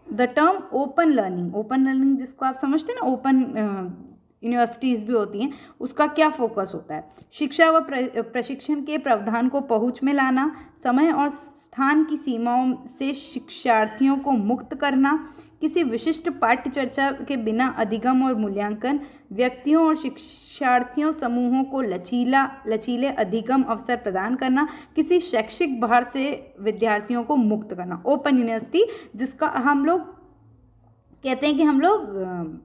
द टर्म ओपन लर्निंग जिसको आप समझते हैं ना, ओपन यूनिवर्सिटीज़ भी होती हैं, उसका क्या फोकस होता है। शिक्षा व प्रशिक्षण के प्रावधान को पहुंच में लाना, समय और स्थान की सीमाओं से शिक्षार्थियों को मुक्त करना, किसी विशिष्ट पाठ्य चर्चा के बिना अधिगम और मूल्यांकन, व्यक्तियों और शिक्षार्थियों समूहों को लचीले अधिगम अवसर प्रदान करना, किसी शैक्षिक भार से विद्यार्थियों को मुक्त करना। ओपन यूनिवर्सिटी जिसका हम लोग कहते हैं कि हम लोग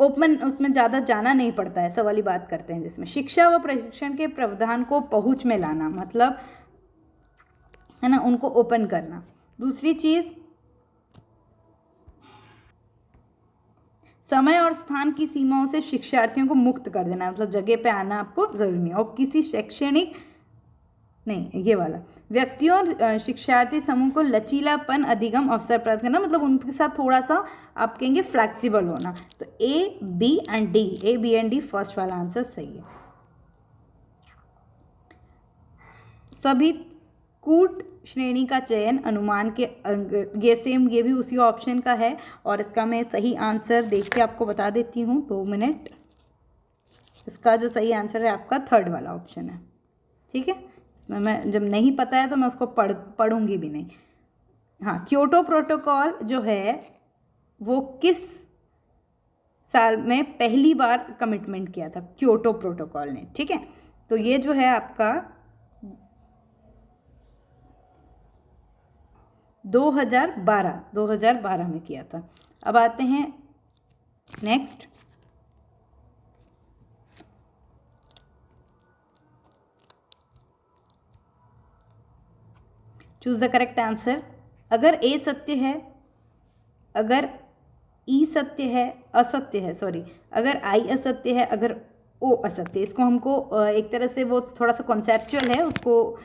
ओपन, उसमें ज़्यादा जाना नहीं पड़ता है, ऐसा वाली बात करते हैं, जिसमें शिक्षा व प्रशिक्षण के प्रावधान को पहुंच में लाना, मतलब है ना, उनको ओपन करना। दूसरी चीज़, समय और स्थान की सीमाओं से शिक्षार्थियों को मुक्त कर देना, मतलब जगह पे आना आपको जरूरी नहीं। और किसी शैक्षणिक नहीं, ये वाला व्यक्तियों और शिक्षार्थी समूह को लचीलापन अधिगम अवसर प्रदान करना, मतलब उनके साथ थोड़ा सा आप कहेंगे फ्लैक्सिबल होना। तो A, B and D first वाला आंसर सही है। सभी कूट श्रेणी का चयन अनुमान के ये सेम, ये भी उसी ऑप्शन का है। और इसका मैं सही आंसर देख के आपको बता देती हूँ, 2 मिनट। इसका जो सही आंसर है आपका थर्ड वाला ऑप्शन है, ठीक है। इसमें मैं जब नहीं पता है तो मैं उसको पढ़ूंगी भी नहीं। हाँ, क्योटो प्रोटोकॉल जो है वो किस साल में पहली बार कमिटमेंट किया था क्योटो प्रोटोकॉल ने, ठीक है। तो ये जो है आपका 2012 में किया था। अब आते हैं next, choose the correct answer. अगर ए सत्य है, अगर ई सत्य है, असत्य है, सॉरी, अगर आई असत्य है, अगर ओ असत्य है, इसको हमको एक तरह से वो थोड़ा सा कॉन्सेप्चुअल है, उसको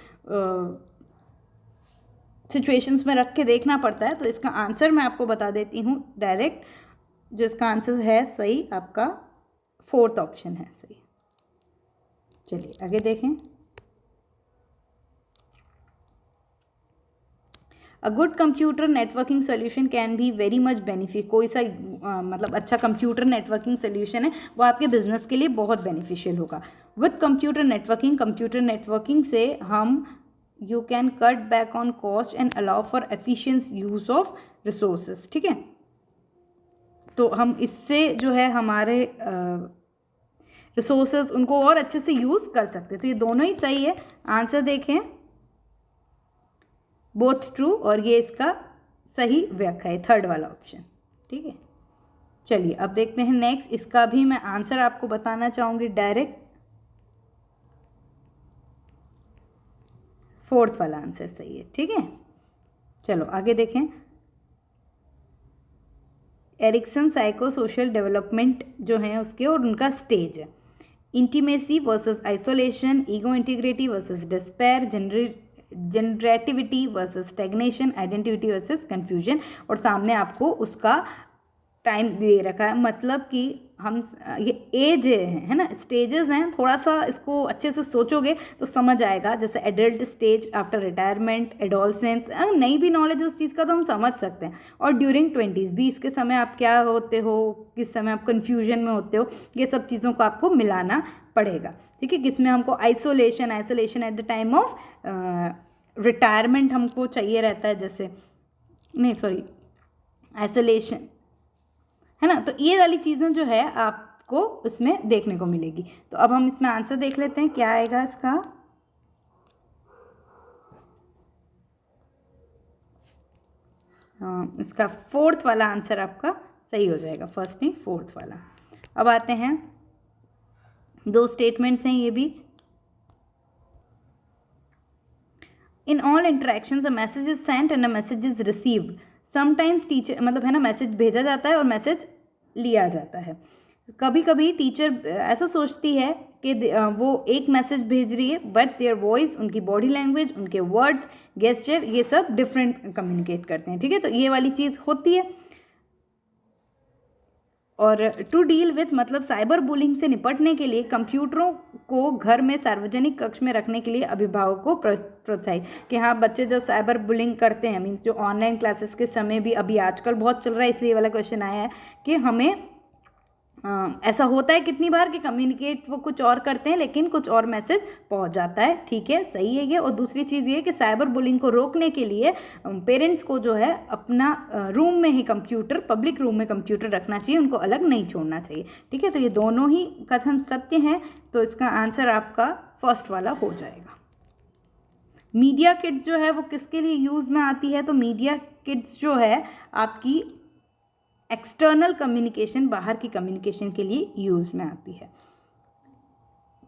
सिचुएशंस में रख के देखना पड़ता है। तो इसका आंसर मैं आपको बता देती हूँ डायरेक्ट। जो इसका आंसर है सही, आपका 4th ऑप्शन है सही। चलिए आगे देखें। A good computer networking solution can be very much benefit. कोई सा मतलब अच्छा कंप्यूटर नेटवर्किंग सोल्यूशन है वो आपके बिजनेस के लिए बहुत बेनिफिशियल होगा। विद कंप्यूटर नेटवर्किंग से हम you can cut back on cost and allow for efficient use of resources, ठीक है। तो हम इससे जो है हमारे रिसोर्सेज उनको और अच्छे से यूज़ कर सकते हैं। तो ये दोनों ही सही है। आंसर देखें, बोथ ट्रू, और ये इसका सही व्याख्या है, थर्ड वाला ऑप्शन, ठीक है। चलिए अब देखते हैं नेक्स्ट। इसका भी मैं आंसर आपको बताना चाहूँगी डायरेक्ट। 4th वाला आंसर सही है, ठीक है। चलो आगे देखें। एरिक्सन साइको सोशल डेवलपमेंट जो है उसके और उनका स्टेज है। Intimacy versus isolation, ego integrity versus despair, generativity versus stagnation, identity versus confusion. और सामने आपको उसका टाइम दे रखा है, मतलब कि हम ये एज है ना, स्टेजेस हैं। थोड़ा सा इसको अच्छे से सोचोगे तो समझ आएगा। जैसे adult stage, after retirement, adolescence, नहीं भी नॉलेज उस चीज़ का तो हम समझ सकते हैं। और ड्यूरिंग 20s, 20 के समय आप क्या होते हो, किस समय आप कन्फ्यूजन में होते हो, ये सब चीज़ों को आपको मिलाना पड़ेगा, ठीक है। किसमें हमको isolation at the time of retirement हमको चाहिए रहता है, जैसे नहीं सॉरी आइसोलेशन, है ना। तो ये वाली चीज़ें जो है आपको इसमें देखने को मिलेगी। तो अब हम इसमें आंसर देख लेते हैं क्या आएगा इसका। इसका 4th वाला आंसर आपका सही हो जाएगा, फर्स्ट नहीं 4th वाला। अब आते हैं, 2 स्टेटमेंट्स हैं ये भी। In all interactions a message is sent and a message is received. Sometimes teacher, मतलब है ना, मैसेज भेजा जाता है और मैसेज लिया जाता है। कभी कभी टीचर ऐसा सोचती है कि वो एक मैसेज भेज रही है, बट देयर वॉइस, उनकी बॉडी लैंग्वेज, उनके वर्ड्स, गेस्चर, ये सब डिफरेंट कम्युनिकेट करते हैं, ठीक है। तो ये वाली चीज़ होती है। और टू डील विथ, मतलब साइबर बुलिंग से निपटने के लिए कंप्यूटरों को घर में सार्वजनिक कक्ष में रखने के लिए अभिभावक को प्रोत्साहित कि हाँ, बच्चे जो साइबर बुलिंग करते हैं, मीन्स जो ऑनलाइन क्लासेस के समय भी अभी आजकल बहुत चल रहा है, इसलिए वाला क्वेश्चन आया है कि हमें ऐसा होता है कितनी बार कि कम्युनिकेट वो कुछ और करते हैं लेकिन कुछ और मैसेज पहुंच जाता है, ठीक है, सही है ये। और दूसरी चीज़ ये कि साइबर बुलिंग को रोकने के लिए पेरेंट्स को जो है अपना रूम में ही कंप्यूटर, पब्लिक रूम में कंप्यूटर रखना चाहिए, उनको अलग नहीं छोड़ना चाहिए, ठीक है। तो ये दोनों ही कथन सत्य हैं। तो इसका आंसर आपका फर्स्ट वाला हो जाएगा। मीडिया किट्स जो है वो किसके लिए यूज़ में आती है? तो मीडिया किट्स जो है आपकी एक्सटर्नल कम्युनिकेशन, बाहर की कम्युनिकेशन के लिए यूज़ में आती है।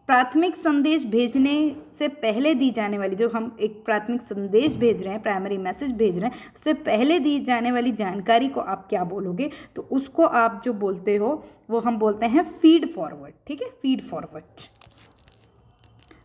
प्राथमिक संदेश भेजने से पहले दी जाने वाली, जो हम एक प्राथमिक संदेश भेज रहे हैं, प्राइमरी मैसेज भेज रहे हैं, उससे पहले दी जाने वाली जानकारी को आप क्या बोलोगे? तो उसको आप जो बोलते हो वो हम बोलते हैं फीड फॉरवर्ड, ठीक है, फीड फॉरवर्ड।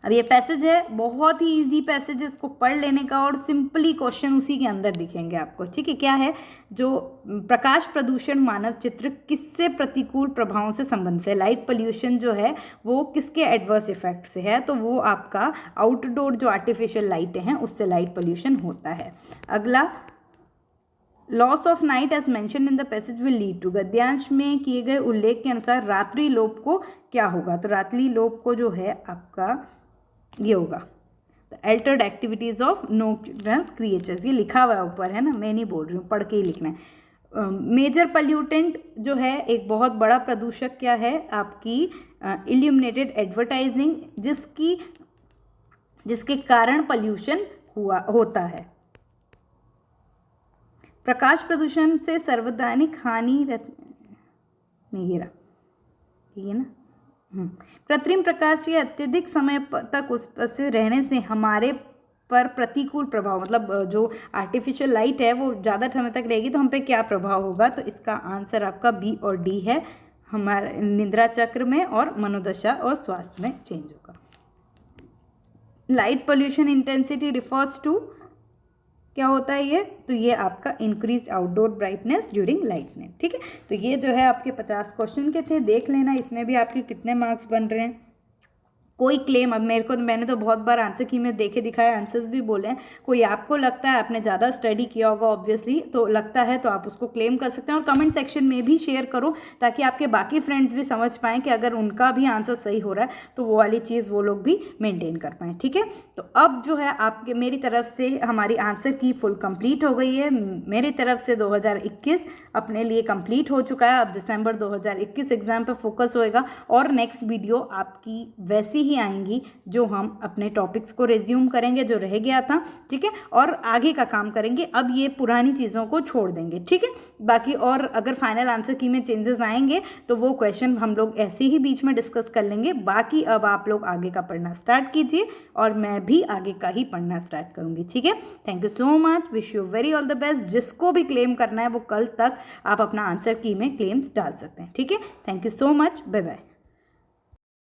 अब ये पैसेज है, बहुत ही इजी पैसेज है, इसको पढ़ लेने का और सिंपली क्वेश्चन उसी के अंदर दिखेंगे आपको, ठीक है। क्या है, जो प्रकाश प्रदूषण मानव चित्र किससे प्रतिकूल प्रभावों से संबंधित है। लाइट पोल्यूशन जो है वो किसके एडवर्स इफेक्ट से है, तो वो आपका आउटडोर जो आर्टिफिशियल लाइटें हैं उससे लाइट पोल्यूशन होता है। अगला, loss of night as mention in the passage will lead to, गद्यांश में किए गए उल्लेख के अनुसार रात्रि लोप को क्या होगा, तो रात्रि लोप को जो है आपका ये होगा Altered activities of nocturnal creatures, ये लिखा हुआ है ऊपर, है ना, मैं नहीं बोल रही हूँ, पढ़ के ही लिखना है। मेजर पल्यूटेंट जो है, एक बहुत बड़ा प्रदूषक क्या है आपकी, इल्यूमिनेटेड एडवर्टाइजिंग, जिसके कारण पल्यूशन होता है। प्रकाश प्रदूषण से सार्वजनिक हानि नहीं गिरा, ठीक है ना। कृत्रिम प्रकाश के अत्यधिक समय तक उस पर से रहने से हमारे पर प्रतिकूल प्रभाव, मतलब जो आर्टिफिशियल लाइट है वो ज़्यादा समय तक रहेगी तो हम पे क्या प्रभाव होगा, तो इसका आंसर आपका बी और डी है, हमारे निद्रा चक्र में और मनोदशा और स्वास्थ्य में चेंज होगा। Light pollution intensity refers to, क्या होता है ये, तो ये आपका increase outdoor brightness during light night, ठीक है। तो ये जो है आपके 50 क्वेश्चन के थे, देख लेना इसमें भी आपके कितने मार्क्स बन रहे हैं। कोई क्लेम, अब मैंने तो बहुत बार आंसर की में देखे दिखाए आंसर्स भी बोले हैं, कोई आपको लगता है आपने ज़्यादा स्टडी किया होगा ऑब्वियसली, तो लगता है तो आप उसको क्लेम कर सकते हैं और कमेंट सेक्शन में भी शेयर करो ताकि आपके बाकी फ्रेंड्स भी समझ पाएँ कि अगर उनका भी आंसर सही हो रहा है तो वो वाली चीज़ वो लोग भी मेनटेन कर पाएँ, ठीक है। तो अब जो है आपके मेरी तरफ से हमारी आंसर की फुल कंप्लीट हो गई है। मेरी तरफ से 2021 अपने लिए कंप्लीट हो चुका है। अब दिसंबर 2021 एग्जाम पर फोकस होएगा और नेक्स्ट वीडियो आपकी वैसी ही आएंगी जो हम अपने टॉपिक्स को रिज्यूम करेंगे जो रह गया था, ठीक है, और आगे का काम करेंगे। अब ये पुरानी चीज़ों को छोड़ देंगे, ठीक है। बाकी और अगर फाइनल आंसर की में चेंजेस आएंगे तो वो क्वेश्चन हम लोग ऐसे ही बीच में डिस्कस कर लेंगे। बाकी अब आप लोग आगे का पढ़ना स्टार्ट कीजिए और मैं भी आगे का ही पढ़ना स्टार्ट करूँगी, ठीक है। Thank you so much, wish you very all the best. जिसको भी क्लेम करना है वो कल तक आप अपना आंसर की में क्लेम्स डाल सकते हैं, ठीक है। Thank you so much, bye bye.